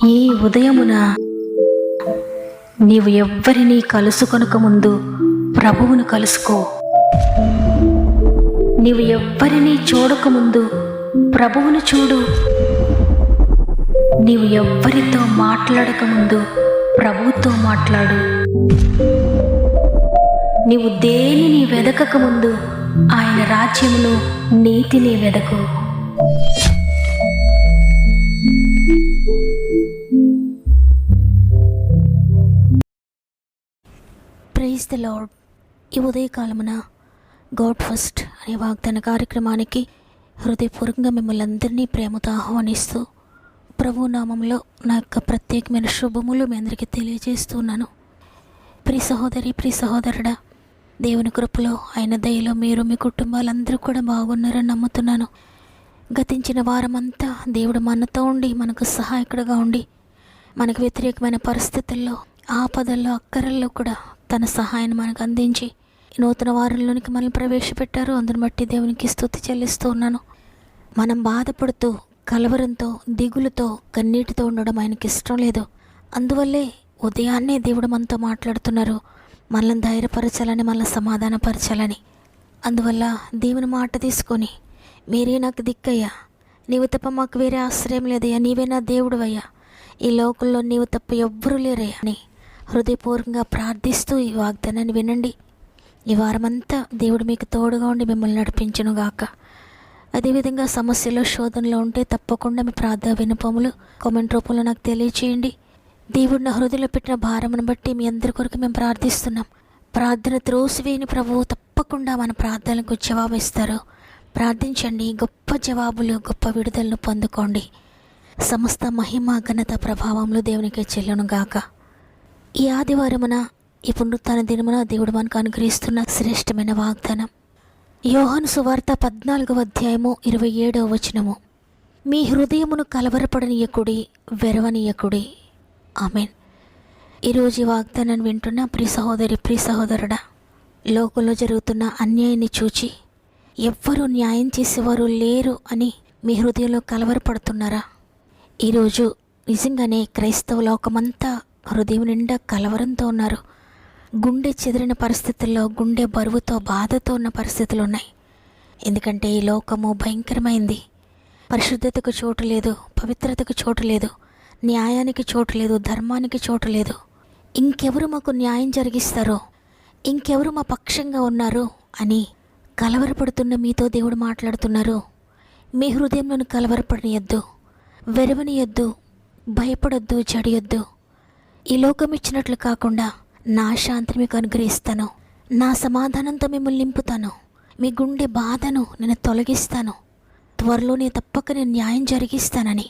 ఈ ఉదయమున నీవు ఎవ్వరినీ కలుసుకొనక ముందు ప్రభువును కలుసుకో. నీవు ఎవ్వరినీ చూడకముందు ప్రభువును చూడు. నీవు ఎవ్వరితో మాట్లాడకముందు ప్రభువుతో మాట్లాడు. నీవు దేనిని వెదకకముందు ఆయన రాజ్యమును నీతిని వెదకు. Praise the lord. ఈ ఉదయకాలమున గాడ్ ఫస్ట్ అనే వాగ్దాన కార్యక్రమానికి హృదయపూర్వకంగా మిమ్మల్ని అందరినీ ప్రేమతో ఆహ్వానిస్తూ ప్రభు నామంలో నా యొక్క ప్రత్యేకమైన శుభములు మీ అందరికీ తెలియజేస్తున్నాను. ప్రియ సహోదరి, ప్రియ సహోదరుడా, దేవుని కృపలో ఆయన దయలో మీరు మీ కుటుంబాలందరూ కూడా బాగున్నారని నమ్ముతున్నాను. గతించిన వారమంతా దేవుడు మనతో ఉండి మనకు సహాయకుడుగా ఉండి మనకు వ్యతిరేకమైన పరిస్థితుల్లో, ఆపదల్లో, అక్కరల్లో కూడా తన సహాయాన్ని మనకు అందించి నూతన వారంలోనికి మనల్ని ప్రవేశపెట్టారు. అందుని బట్టి దేవునికి స్తుతి చెల్లిస్తూ ఉన్నాను. మనం బాధపడుతూ కలవరంతో, దిగులుతో, కన్నీటితో ఉండడం ఆయనకి ఇష్టం లేదు. అందువల్లే ఉదయాన్నే దేవుడు మనతో మాట్లాడుతున్నారు, మనల్ని ధైర్యపరచాలని, మనల్ని సమాధానపరచాలని. అందువల్ల దేవుని మాట తీసుకొని, మీరే నాకు దిక్కయ్యా, నీవు తప్ప మాకు వేరే ఆశ్రయం లేదయ్యా, నీవే నా దేవుడు అయ్యా, ఈ లోకంలో నీవు తప్ప ఎవ్వరూ లేరయ్యా అని హృదయపూర్వకంగా ప్రార్థిస్తూ ఈ వాగ్దానాన్ని వినండి. ఈ వారమంతా దేవుడు మీకు తోడుగా ఉండి మిమ్మల్ని నడిపించునుగాక. అదేవిధంగా సమస్యలో, శోధనలో ఉంటే తప్పకుండా మీ ప్రార్థన విన్నపములు కామెంట్ రూపంలో నాకు తెలియచేయండి. దేవుడు నా హృదయంలో పెట్టిన భారమును బట్టి మీ అందరి కొరకు మేము ప్రార్థిస్తున్నాం. ప్రార్థన త్రోసివేయని ప్రభువు తప్పకుండా మన ప్రార్థనలకు జవాబు ఇస్తారు. ప్రార్థించండి, గొప్ప జవాబులు, గొప్ప విడుదలను పొందుకోండి. సమస్త మహిమ, ఘనత, ప్రభావంలో దేవునికి చెల్లునుగాక. ఈ ఆదివారమున, ఈ పునరుత్థాన దినమున దేవుడు మనకు అనుగ్రహిస్తున్న శ్రేష్టమైన వాగ్దానం యోహాను సువార్త 14వ అధ్యాయము 27వ వచనము. మీ హృదయమును కలవరపడనీయకుడి, వెరవనీయకుడి. ఆమేన్. ఈరోజు ఈ వాగ్దానాన్ని వింటున్న ప్రియ సహోదరి, ప్రియ సహోదరుడా, లోకంలో జరుగుతున్న అన్యాయాన్ని చూచి ఎవ్వరూ న్యాయం చేసేవారు లేరు అని మీ హృదయంలో కలవరపడుతున్నారా? ఈరోజు నిజంగానే క్రైస్తవ లోకమంతా హృదయం నిండా కలవరంతో ఉన్నారు. గుండె చెదిరిన పరిస్థితుల్లో, గుండె బరువుతో, బాధతో ఉన్న పరిస్థితులు ఉన్నాయి. ఎందుకంటే ఈ లోకము భయంకరమైంది. పరిశుద్ధతకు చోటు లేదు, పవిత్రతకు చోటు లేదు, న్యాయానికి చోటు లేదు, ధర్మానికి చోటు లేదు. ఇంకెవరు మాకు న్యాయం జరిగిస్తారో, ఇంకెవరు మా పక్షంగా ఉన్నారు అని కలవరపడుతున్న మీతో దేవుడు మాట్లాడుతున్నారు. మీ హృదయంలోని కలవరపడనియద్దు, వెరవనియద్దు, భయపడొద్దు, జడియొద్దు. ఈ లోకం ఇచ్చినట్లు కాకుండా నా శాంతిని మీకు అనుగ్రహిస్తాను, నా సమాధానంతో మిమ్మల్ని నింపుతాను, మీ గుండె బాధను నేను తొలగిస్తాను, త్వరలోనే తప్పక నేను న్యాయం జరిగిస్తానని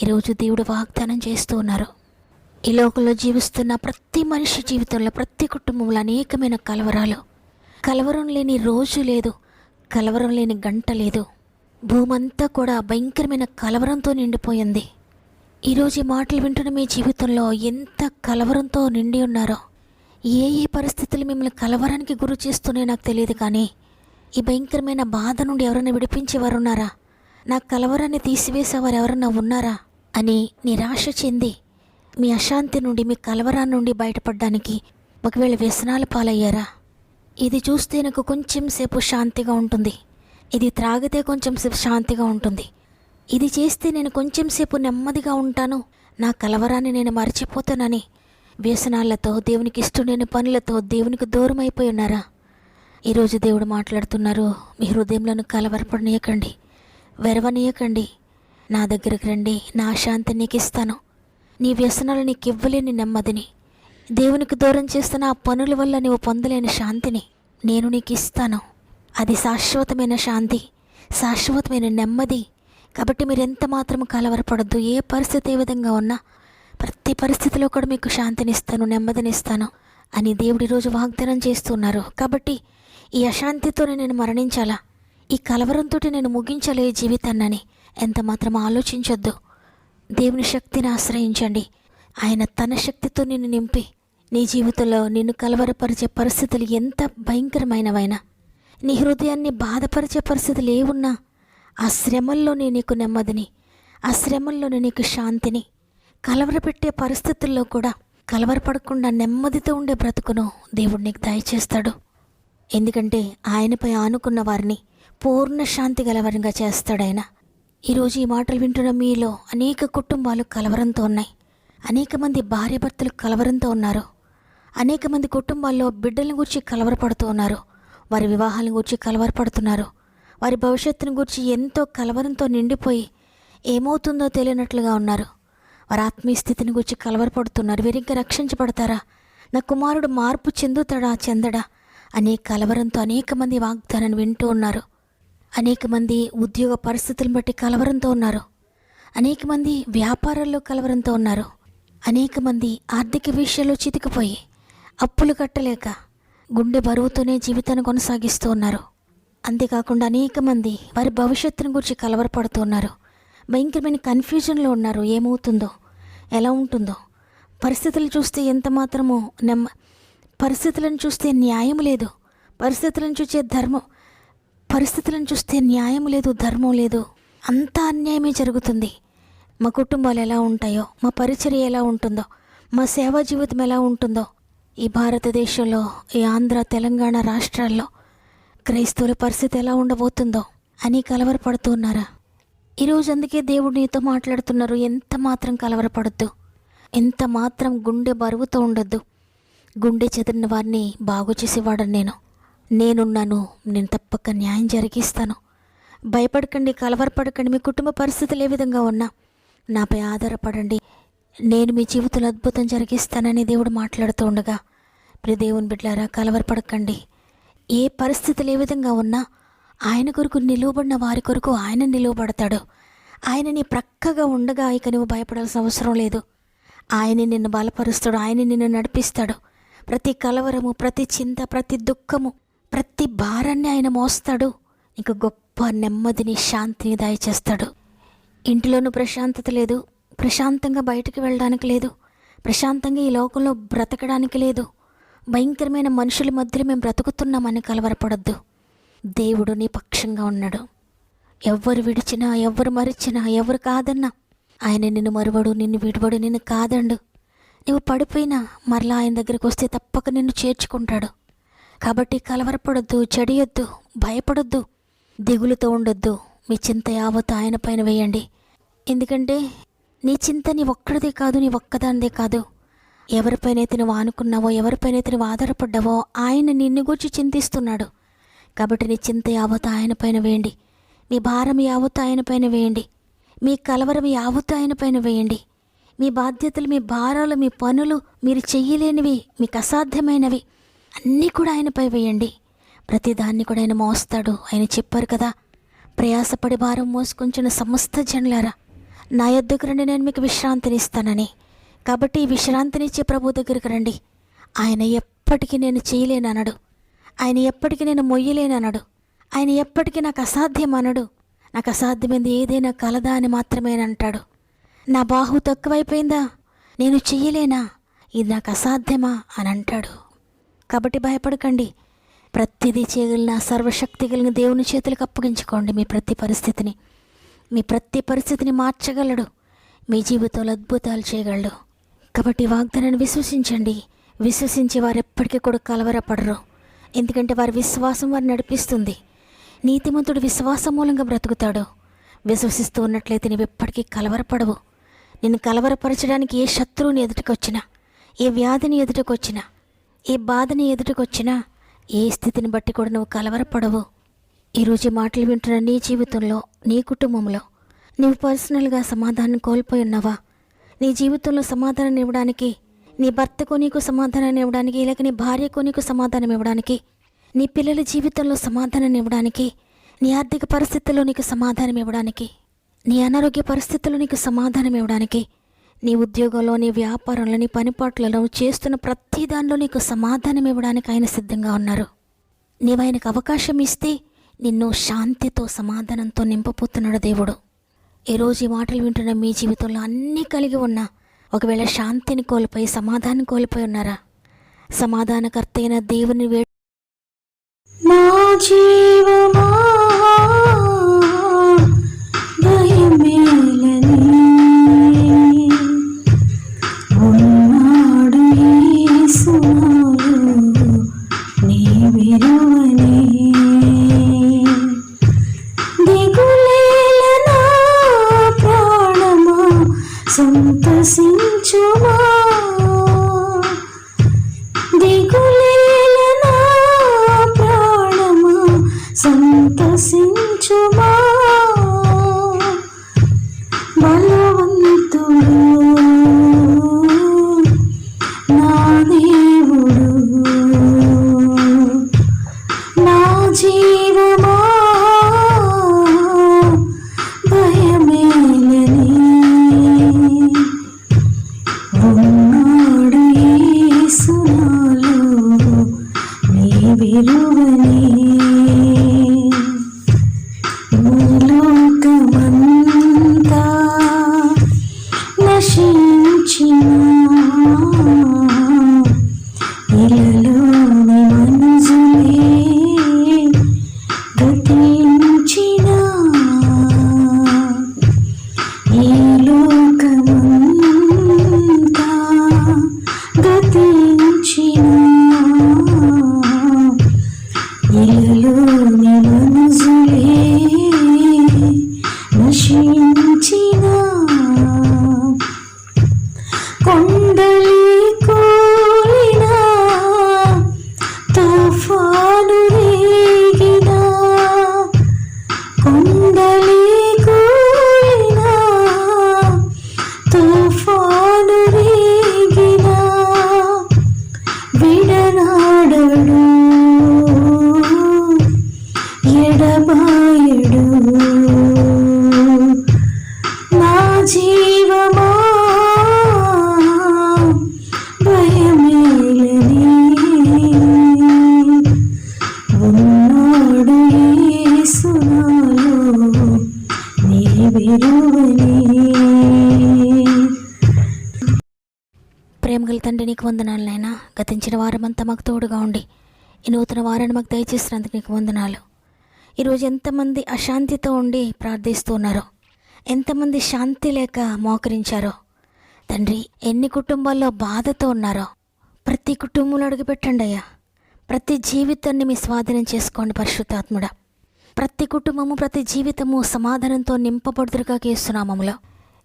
ఈరోజు దేవుడు వాగ్దానం చేస్తూ ఉన్నారు. ఈ లోకంలో జీవిస్తున్న ప్రతి మనిషి జీవితంలో, ప్రతి కుటుంబంలో అనేకమైన కలవరాలు. కలవరం లేని రోజు లేదు, కలవరం లేని గంట లేదు. భూమంతా కూడా భయంకరమైన కలవరంతో నిండిపోయింది. ఈరోజు ఈ మాటలు వింటున్న మీ జీవితంలో ఎంత కలవరంతో నిండి ఉన్నారో, ఏ ఏ పరిస్థితులు మిమ్మల్ని కలవరానికి గురి చేస్తున్నాయో నాకు తెలియదు, కానీ ఈ భయంకరమైన బాధ నుండి ఎవరైనా విడిపించేవారు ఉన్నారా? నా కలవరాన్ని తీసివేసేవారు ఎవరన్నా ఉన్నారా అని నిరాశ చెంది మీ అశాంతి నుండి, మీ కలవరాన్ని నుండి బయటపడడానికి ఒకవేళ వ్యసనాల పాలయ్యారా? ఇది చూస్తే నాకు కొంచెం సేపు శాంతిగా ఉంటుంది, ఇది త్రాగితే కొంచెం సేపు శాంతిగా ఉంటుంది, ఇది చేస్తే నేను కొంచెం సేపు నెమ్మదిగా ఉంటాను, నా కలవరాన్ని నేను మర్చిపోతానని వ్యసనాలతో, దేవునికి ఇష్టం లేని పనులతో దేవునికి దూరం అయిపోయి ఉన్నారా? ఈరోజు దేవుడు మాట్లాడుతున్నారు, మీ హృదయంలో కలవరపడనీయకండి, వెరవనీయకండి. నా దగ్గరకు రండి, నా శాంతి నీకు ఇస్తాను. నీ వ్యసనాలు నీకు ఇవ్వలేని నెమ్మదిని, దేవునికి దూరం చేస్తున్న ఆ పనుల వల్ల నీవు పొందలేని శాంతిని నేను నీకు ఇస్తాను. అది శాశ్వతమైన శాంతి, శాశ్వతమైన నెమ్మది. కాబట్టి మీరు ఎంత మాత్రం కలవరపడద్దు. ఏ పరిస్థితి ఏ విధంగా ఉన్నా ప్రతి పరిస్థితిలో కూడా మీకు శాంతినిస్తాను, నెమ్మదినిస్తాను అని దేవుడు ఈరోజు వాగ్దానం చేస్తున్నారు. కాబట్టి ఈ అశాంతితో నేను మరణించాలా, ఈ కలవరంతో నేను ముగించాలి ఈ జీవితాన్ని ఎంత మాత్రం ఆలోచించొద్దు. దేవుని శక్తిని ఆశ్రయించండి. ఆయన తన శక్తితో నిన్ను నింపి నీ జీవితంలో నిన్ను కలవరపరిచే పరిస్థితులు ఎంత భయంకరమైనవైనా, నీ హృదయాన్ని బాధపరిచే పరిస్థితులు ఏమున్నా ఆ శ్రమల్లోనే నీకు నెమ్మదిని, ఆ శ్రమల్లోనే నీకు శాంతిని, కలవరపెట్టే పరిస్థితుల్లో కూడా కలవరపడకుండా నెమ్మదితో ఉండే బ్రతుకును దేవుడు నీకు దయచేస్తాడు. ఎందుకంటే ఆయనపై ఆనుకున్న వారిని పూర్ణ శాంతి గలవారిగా చేస్తాడు ఆయన. ఈరోజు ఈ మాటలు వింటున్న మీలో అనేక కుటుంబాలు కలవరంతో ఉన్నాయి. అనేక మంది భార్యాభర్తలు కలవరంతో ఉన్నారు. అనేక మంది కుటుంబాల్లో బిడ్డలను గురించి కలవరపడుతూ ఉన్నారు. వారి వివాహాలను గురించి కలవరపడుతున్నారు. వారి భవిష్యత్తును గురించి ఎంతో కలవరంతో నిండిపోయి ఏమవుతుందో తెలియనట్లుగా ఉన్నారు. వారి ఆత్మీయ స్థితిని గురించి కలవరపడుతున్నారు. వీరింకా రక్షించబడతారా, నా కుమారుడు మార్పు చెందడా అనే కలవరంతో అనేక మంది వాగ్దానాన్ని వింటూ ఉన్నారు. అనేక మంది ఉద్యోగ పరిస్థితులను బట్టి కలవరంతో ఉన్నారు. అనేక మంది వ్యాపారాల్లో కలవరంతో ఉన్నారు. అనేక మంది ఆర్థిక విషయాల్లో చితికిపోయి అప్పులు కట్టలేక గుండె బరువుతోనే జీవితాన్ని కొనసాగిస్తూ ఉన్నారు. అంతేకాకుండా అనేక మంది వారి భవిష్యత్తును గురించి కలవరపడుతూ ఉన్నారు. భయంకరమైన కన్ఫ్యూజన్లో ఉన్నారు. ఏమవుతుందో, ఎలా ఉంటుందో, పరిస్థితులు చూస్తే ఎంత మాత్రమో పరిస్థితులను చూస్తే న్యాయం లేదు, పరిస్థితులను చూస్తే న్యాయం లేదు, ధర్మం లేదు, అంతా అన్యాయమే జరుగుతుంది. మా కుటుంబాలు ఎలా ఉంటాయో, మా పరిచర్య ఎలా ఉంటుందో, మా సేవా జీవితం ఎలా ఉంటుందో, ఈ భారతదేశంలో, ఈ ఆంధ్ర తెలంగాణ రాష్ట్రాల్లో క్రైస్తవుల పరిస్థితి ఎలా ఉండబోతుందో అని కలవరపడుతూ ఉన్నారా? ఈరోజు అందుకే దేవుడు నీతో మాట్లాడుతున్నారు. ఎంత మాత్రం కలవరపడద్దు, ఎంత మాత్రం గుండె బరువుతో ఉండొద్దు. గుండె చెదిరిన వారిని బాగు చేసేవాడని నేనున్నాను. నేను తప్పక న్యాయం జరిగిస్తాను. భయపడకండి, కలవరపడకండి. మీ కుటుంబ పరిస్థితులు ఏ విధంగా ఉన్నా నాపై ఆధారపడండి. నేను మీ జీవితంలో అద్భుతం జరిగిస్తానని దేవుడు మాట్లాడుతూ ఉండగా, ప్రియ దేవుని బిడ్డలారా, కలవరపడకండి. ఏ పరిస్థితులు ఏ విధంగా ఉన్నా ఆయన కొరకు నిలువబడిన వారి కొరకు ఆయన నిలువబడతాడు. ఆయన నీ ప్రక్కగా ఉండగా ఇక నువ్వు భయపడాల్సిన అవసరం లేదు. ఆయన నిన్ను బలపరుస్తాడు, ఆయన నిన్ను నడిపిస్తాడు. ప్రతి కలవరము, ప్రతి చింత, ప్రతి దుఃఖము, ప్రతి భారాన్ని ఆయన మోస్తాడు. నీకు గొప్ప నెమ్మదిని, శాంతిని దయచేస్తాడు. ఇంటిలోనూ ప్రశాంతత లేదు, ప్రశాంతంగా బయటకు వెళ్ళడానికి లేదు, ప్రశాంతంగా ఈ లోకంలో బ్రతకడానికి లేదు. భయంకరమైన మనుషుల మధ్యలో మేము బ్రతుకుతున్నామని కలవరపడద్దు. దేవుడు నీ పక్షంగా ఉన్నాడు. ఎవ్వరు విడిచినా, ఎవ్వరు మరిచినా, ఎవరు కాదన్నా ఆయన నిన్ను మరువడు, నిన్ను విడువడు, నిన్ను కాదండు. నువ్వు పడిపోయినా మరలా ఆయన దగ్గరికి వస్తే తప్పక నిన్ను చేర్చుకుంటాడు. కాబట్టి కలవరపడొద్దు, చెడియొద్దు, భయపడొద్దు, దిగులుతో ఉండొద్దు. మీ చింత యావత్తు ఆయన పైన వేయండి. ఎందుకంటే నీ చింత నీ ఒక్కడిదే కాదు, నీ ఒక్కదానిదే కాదు. ఎవరిపైనైతే నువ్వు ఆనుకున్నావో, ఎవరిపైనైతే నువ్వు ఆధారపడ్డావో ఆయన నిన్ను గురించి చింతిస్తున్నాడు. కాబట్టి నీ చింత యావత్తు ఆయన పైన వేయండి. మీ భారం యావత్తు ఆయన పైన వేయండి. మీ కలవరం యావత్తు ఆయన పైన వేయండి. మీ బాధ్యతలు, మీ భారాలు, మీ పనులు, మీరు చెయ్యలేనివి, మీకు అసాధ్యమైనవి అన్నీ కూడా ఆయనపై వేయండి. ప్రతిదాన్ని కూడా ఆయన మోస్తాడు. ఆయన చెప్పారు కదా, ప్రయాసపడి భారం మోసుకొంచిన సమస్త జనులారా నా యొద్దకు రండి, నేను మీకు విశ్రాంతినిస్తానని. కాబట్టి ఈ విశ్రాంతినిచ్చే ప్రభు దగ్గరికి రండి. ఆయన ఎప్పటికీ నేను చేయలేనన్నాడు. ఆయన ఎప్పటికీ నేను మొయ్యలేనన్నాడు. ఆయన ఎప్పటికీ నాకు అసాధ్యం అనడు. నాకు అసాధ్యమైంది ఏదైనా కలదా అని మాత్రమే అంటాడు. నా బాహు తక్కువైపోయిందా, నేను చెయ్యలేనా, ఇది నాకు అసాధ్యమా అని అంటాడు. కాబట్టి భయపడకండి. ప్రతిదీ చేయగలిగిన సర్వశక్తి కలిగిన దేవుని చేతులకు అప్పగించుకోండి. మీ ప్రతి పరిస్థితిని మార్చగలడు. మీ జీవితంలో అద్భుతాలు చేయగలడు. కాబట్టి వాగ్దానాన్ని విశ్వసించండి. విశ్వసించే వారు ఎప్పటికీ కూడా కలవరపడరు. ఎందుకంటే వారి విశ్వాసం వారిని నడిపిస్తుంది. నీతిమంతుడు విశ్వాసం మూలంగా బ్రతుకుతాడు. విశ్వసిస్తూ ఉన్నట్లయితే నీవు ఎప్పటికీ కలవరపడవు. నిన్ను కలవరపరచడానికి ఏ శత్రువుని ఎదుటికొచ్చినా, ఏ వ్యాధిని ఎదుటికొచ్చినా, ఏ బాధని ఎదుటికొచ్చినా, ఏ స్థితిని బట్టి కూడా నువ్వు కలవరపడవు. ఈరోజు మాటలు వింటున్న నీ జీవితంలో, నీ కుటుంబంలో నీవు పర్సనల్గా సమాధానం కోల్పోయి ఉన్నావా? నీ జీవితంలో సమాధానం ఇవ్వడానికి, నీ భర్తకు నీకు సమాధానం ఇవ్వడానికి, లేక నీ భార్యకు నీకు సమాధానం ఇవ్వడానికి, నీ పిల్లల జీవితంలో సమాధానం ఇవ్వడానికి, నీ ఆర్థిక పరిస్థితుల్లో నీకు సమాధానం ఇవ్వడానికి, నీ అనారోగ్య పరిస్థితుల్లో నీకు సమాధానం ఇవ్వడానికి, నీ ఉద్యోగంలో, నీ వ్యాపారంలో, నీ పనిపాట్లలో చేస్తున్న ప్రతి దానిలో నీకు సమాధానం ఇవ్వడానికి ఆయన సిద్ధంగా ఉన్నారు. నీవు ఆయనకు అవకాశం ఇస్తే నిన్ను శాంతితో, సమాధానంతో నింపపోతున్నాడు దేవుడు. ఈరోజు ఈ మాటలు వింటున్న మీ జీవితంలో అన్నీ కలిగి ఉన్నా ఒకవేళ శాంతిని కోల్పోయి, సమాధానం కోల్పోయి ఉన్నారా? సమాధానకర్త అయిన దేవుని నా జీవమా భయమేలని సంతసించుమా దిగులేల నా ప్రాణమా సంతసించుమా బలవంతుడు నా దేవుడు నా జీవమా భయమేలని ఉన్నాడు యేసు నాలో నీ విలువని లోకమంతా నశించినా ఇలలోని మనసులే గతించినా ఈ లోకమంతా గతించినా ఇలలోని మనసులే నశించినా కొండలి కూలినా తుఫాను రేగినా కొండలి కూలినా తుఫాను రేగినా విడనాడడు ఎడబాయడు నా జీవమా భయమేలని ఉన్నాడు యేసు నాలో నీ విలువని. ప్రేమగల తండ్రి, నీకు వందనాలు నాయనా. గతించిన వారమంతా మాకు తోడుగా ఉండి ఈ నూతన వారాన్ని మాకు దయచేసినందుకు నీకు వందనాలు. ఈరోజు ఎంతమంది అశాంతితో ఉండి ప్రార్థిస్తూ ఉన్నారో, ఎంతమంది శాంతి లేక మోకరించారో తండ్రి, ఎన్ని కుటుంబాల్లో బాధతో ఉన్నారో ప్రతి కుటుంబంలో అడుగుపెట్టండి అయ్యా. ప్రతి జీవితాన్ని మీ స్వాధీనం చేసుకోండి పరిశుద్ధాత్ముడా. ప్రతి కుటుంబము, ప్రతి జీవితము సమాధానంతో నింపబడుతురుగా కేస్తున్నామములో.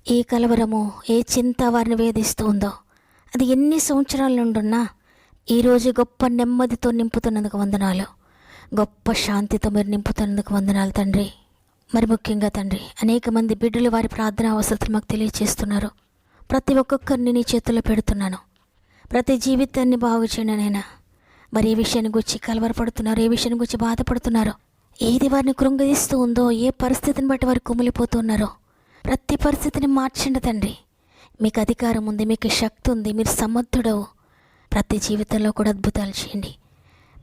ఏ కలవరము, ఏ చింత వారిని వేధిస్తూ ఉందో అది ఎన్ని సంవత్సరాల నుండి ఉన్నా ఈరోజు గొప్ప నెమ్మదితో నింపుతున్నందుకు వందనాలు. గొప్ప శాంతితో మీరు నింపుతున్నందుకు వందనాలు తండ్రి. మరి ముఖ్యంగా తండ్రి, అనేక మంది బిడ్డలు వారి ప్రార్థన అవసరతలు మాకు తెలియజేస్తున్నారు. ప్రతి ఒక్కొక్కరిని నీ చేతుల్లో పెడుతున్నాను. ప్రతి జీవితాన్ని బాగు చేయండి నైనా. మరి ఏ విషయాన్ని గురించి కలవరపడుతున్నారో, ఏ విషయాన్ని గురించి బాధపడుతున్నారో, ఏది వారిని కృంగదీస్తూ ఉందో, ఏ పరిస్థితిని బట్టి వారు కుమిలిపోతున్నారో ప్రతి పరిస్థితిని మార్చండి తండ్రి. మీకు అధికారం ఉంది, మీకు శక్తి ఉంది, మీరు సమర్థుడవు. ప్రతి జీవితంలో కూడా అద్భుతాలు చేయండి.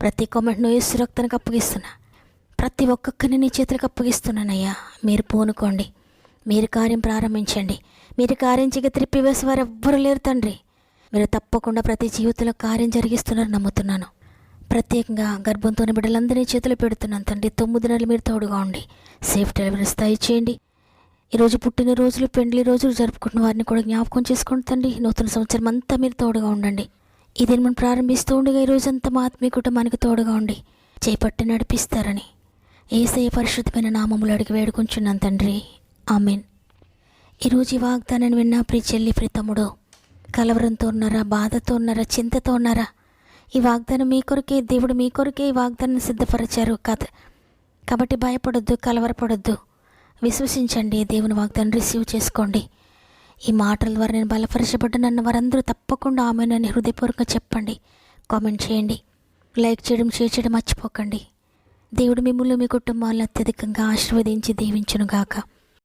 ప్రతి కామెంట్ను యేసు రక్తానికి అప్పగిస్తున్నా. ప్రతి ఒక్కొక్కరిని నీ చేతులకు అప్పగిస్తున్నానయ్యా. మీరు పూనుకోండి, మీరు కార్యం ప్రారంభించండి. మీరు కార్యం చేయక త్రిప్పివేసి వారు ఎవ్వరూ లేరు తండ్రి. మీరు తప్పకుండా ప్రతి జీవితంలో కార్యం జరిగిస్తున్నారు నమ్ముతున్నాను. ప్రత్యేకంగా గర్భంతోని బిడ్డలందరినీ చేతులు పెడుతున్నాను తండ్రి. 9 నెలలు మీరు తోడుగా ఉండి సేఫ్ డెలివరీస్ దయచేయండి. ఈరోజు పుట్టినరోజులు, పెండ్లి రోజులు జరుపుకుంటున్న వారిని కూడా జ్ఞాపకం చేసుకోండి తండ్రి. నూతన సంవత్సరం అంతా మీరు తోడుగా ఉండండి. ఇదే మనం ప్రారంభిస్తూ ఉండగా ఈరోజంతా మా ఆత్మీయ కుటుంబానికి తోడుగా ఉండి చేపట్టి నడిపిస్తారని యేసయ్య పరిశుద్ధమైన నామములు అడిగి వేడుకుంటున్నాను తండ్రి. ఆమెన్. ఈరోజు ఈ వాగ్దానాన్ని విన్నా ప్రియ చెల్లి, ప్రియ తమ్ముడు, కలవరంతో ఉన్నారా, బాధతో ఉన్నారా, చింతతో ఉన్నారా? ఈ వాగ్దానం మీ కొరకే, దేవుడు మీ కొరకే ఈ వాగ్దానాన్ని సిద్ధపరిచారు కదా. కాబట్టి భయపడొద్దు, కలవరపడొద్దు. విశ్వసించండి, దేవుని వాగ్దానం రిసీవ్ చేసుకోండి. ఈ మాటల ద్వారా నేను బలపరచబడ్డానన్న వారందరూ తప్పకుండా ఆమెనని హృదయపూర్వకంగా చెప్పండి. కామెంట్ చేయండి, లైక్ చేయడం, షేర్ చేయడం మర్చిపోకండి. దేవుడు మిమ్మల్ని, మీ కుటుంబాలను అత్యధికంగా ఆశీర్వదించి దీవించునుగాక.